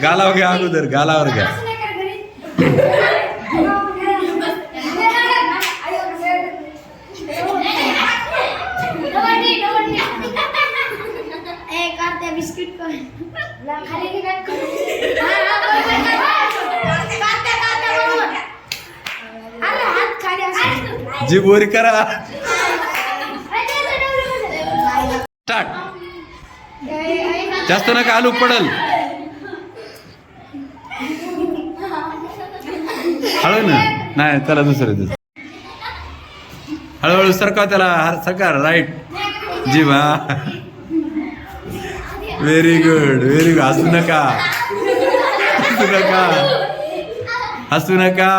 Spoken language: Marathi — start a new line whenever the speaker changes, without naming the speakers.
गालावर घ्या अगोदर, गालावर घ्या. जीभ वर करा. स्टार्ट. जास्त नका आलू पडल. हळू ना, नाही त्याला दुसरं हळूहळू सरका, त्याला सरकार राईट. जीभ. हा, व्हेरी गुड, व्हेरी गुड. हसू नका, हसू नका, हसू नका.